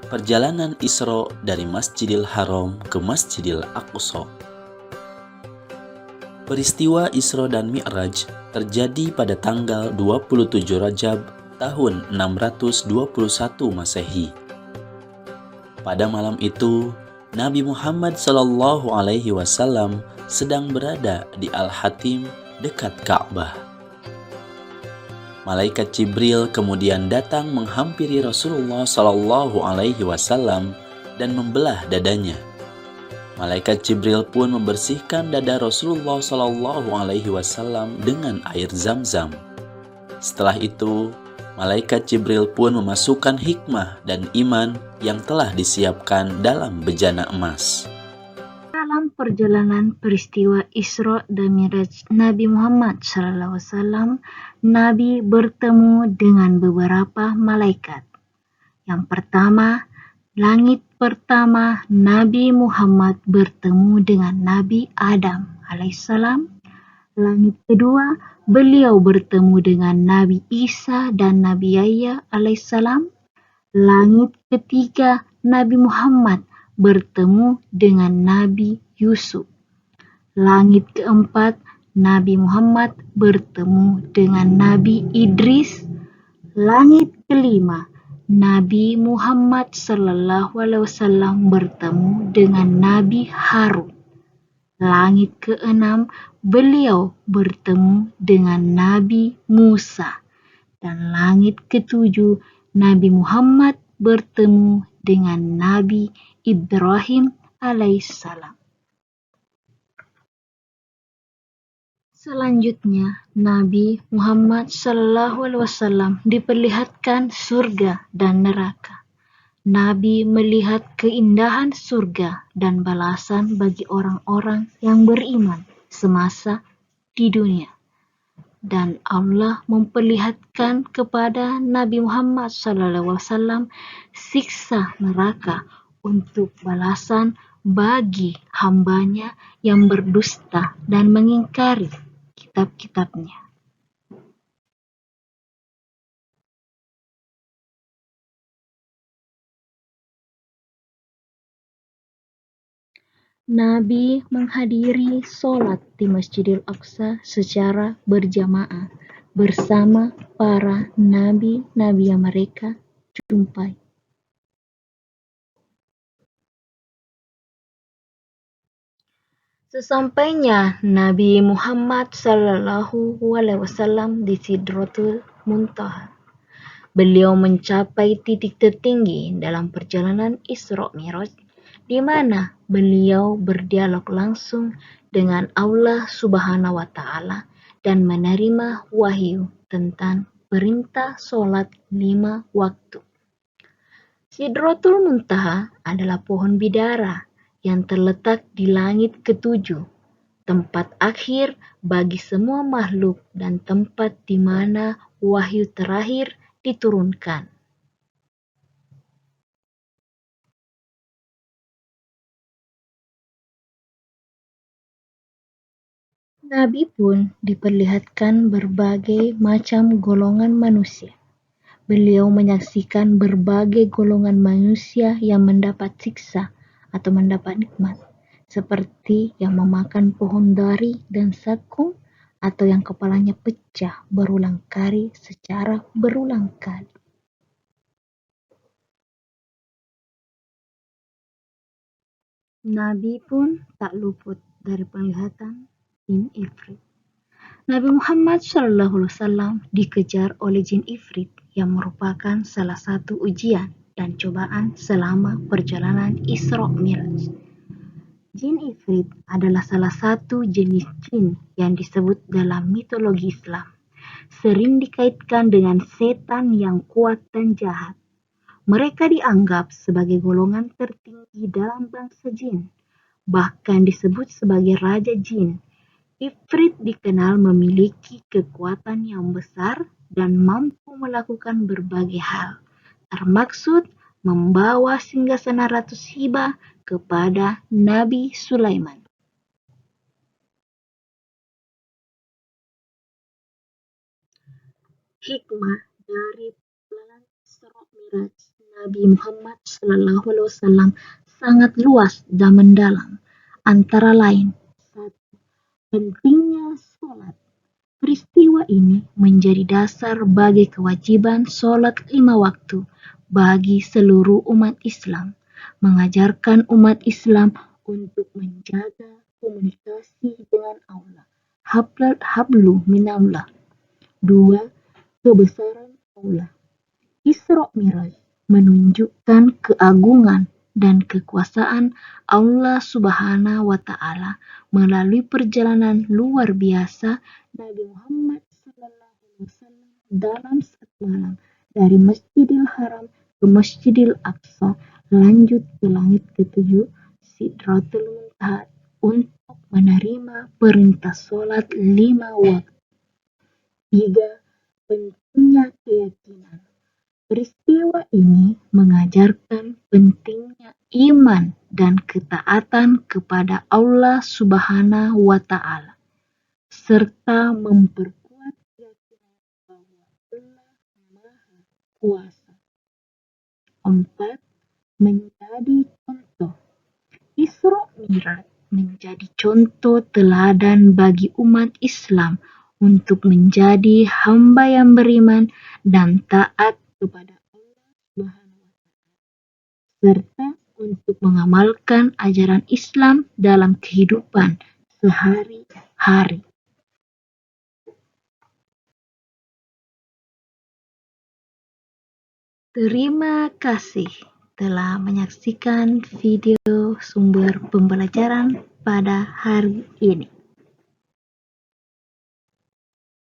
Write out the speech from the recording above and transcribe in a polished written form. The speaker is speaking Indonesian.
Perjalanan Isra dari Masjidil Haram ke Masjidil Aqsa. Peristiwa Isra dan Mi'raj terjadi pada tanggal 27 Rajab tahun 621 Masehi. Pada malam itu, Nabi Muhammad SAW sedang berada di Al-Hatim dekat Ka'bah. Malaikat Jibril kemudian datang menghampiri Rasulullah SAW dan membelah dadanya. Malaikat Jibril pun membersihkan dada Rasulullah SAW dengan air Zam-Zam. Setelah itu, Malaikat Jibril pun memasukkan hikmah dan iman yang telah disiapkan dalam bejana emas. Dalam perjalanan peristiwa Isra dan Mi'raj Nabi Muhammad SAW, Nabi bertemu dengan beberapa malaikat. Yang pertama, langit pertama Nabi Muhammad bertemu dengan Nabi Adam alaihissalam. Langit kedua, beliau bertemu dengan Nabi Isa dan Nabi Yahya alaihissalam. Langit ketiga, Nabi Muhammad bertemu dengan Nabi Yusuf. Langit keempat, Nabi Muhammad bertemu dengan Nabi Idris. Langit kelima, Nabi Muhammad SAW bertemu dengan Nabi Harun. Langit keenam, beliau bertemu dengan Nabi Musa. Dan langit ketujuh, Nabi Muhammad bertemu dengan Nabi Ibrahim alaihissalam. Selanjutnya, Nabi Muhammad SAW diperlihatkan surga dan neraka. Nabi melihat keindahan surga dan balasan bagi orang-orang yang beriman semasa di dunia. Dan Allah memperlihatkan kepada Nabi Muhammad SAW siksa neraka untuk balasan bagi hambanya yang berdusta dan mengingkari kitab-kitabnya. Nabi menghadiri sholat di Masjidil Aqsa secara berjamaah bersama para nabi-nabi yang mereka jumpai. Sesampainya Nabi Muhammad SAW di Sidratul Muntaha, beliau mencapai titik tertinggi dalam perjalanan Isra Mi'raj, di mana beliau berdialog langsung dengan Allah Subhanahu wa Ta'ala dan menerima wahyu tentang perintah sholat 5 waktu. Sidratul Muntaha adalah pohon bidara yang terletak di langit ketujuh, tempat akhir bagi semua makhluk dan tempat di mana wahyu terakhir diturunkan. Nabi pun diperlihatkan berbagai macam golongan manusia. Beliau menyaksikan berbagai golongan manusia yang mendapat siksa atau mendapat nikmat, seperti yang memakan pohon dari dan sakung, atau yang kepalanya pecah berulang kali secara berulang kali. Nabi pun tak luput dari penglihatan jin Ifrit. Nabi Muhammad SAW dikejar oleh jin Ifrit yang merupakan salah satu ujian dan cobaan selama perjalanan Isra Mi'raj. Jin Ifrit adalah salah satu jenis jin yang disebut dalam mitologi Islam. Sering dikaitkan dengan setan yang kuat dan jahat. Mereka dianggap sebagai golongan tertinggi dalam bangsa jin, bahkan disebut sebagai raja jin. Ifrit dikenal memiliki kekuatan yang besar dan mampu melakukan berbagai hal, termaksud membawa singgasana Ratu Sheba kepada Nabi Sulaiman. Hikmah dari perjalanan Isra Miraj Nabi Muhammad SAW sangat luas dan mendalam. Antara lain, satu, pentingnya sholat. Peristiwa ini menjadi dasar bagi kewajiban sholat 5 waktu bagi seluruh umat Islam, mengajarkan umat Islam untuk menjaga komunikasi dengan Allah. Hablu minallah. 2. Kebesaran Allah. Isra Miraj menunjukkan keagungan dan kekuasaan Allah Subhanahu wa Ta'ala melalui perjalanan luar biasa Nabi Muhammad SAW dalam satu malam dari Masjidil Haram ke Masjidil Aqsa, lanjut ke langit ketujuh Sidratul Muntaha untuk menerima perintah sholat 5 waktu. 3. Pentingnya keyakinan. Peristiwa ini mengajarkan pentingnya iman dan ketaatan kepada Allah Subhanahu wa Ta'ala, serta memperkuat keyakinan bahwa Allah Maha Kuasa. 4. Menjadi contoh. Isra Miraj menjadi contoh teladan bagi umat Islam untuk menjadi hamba yang beriman dan taat kepada Allah Subhanahu wa Ta'ala, serta untuk mengamalkan ajaran Islam dalam kehidupan sehari-hari. Terima kasih telah menyaksikan video sumber pembelajaran pada hari ini.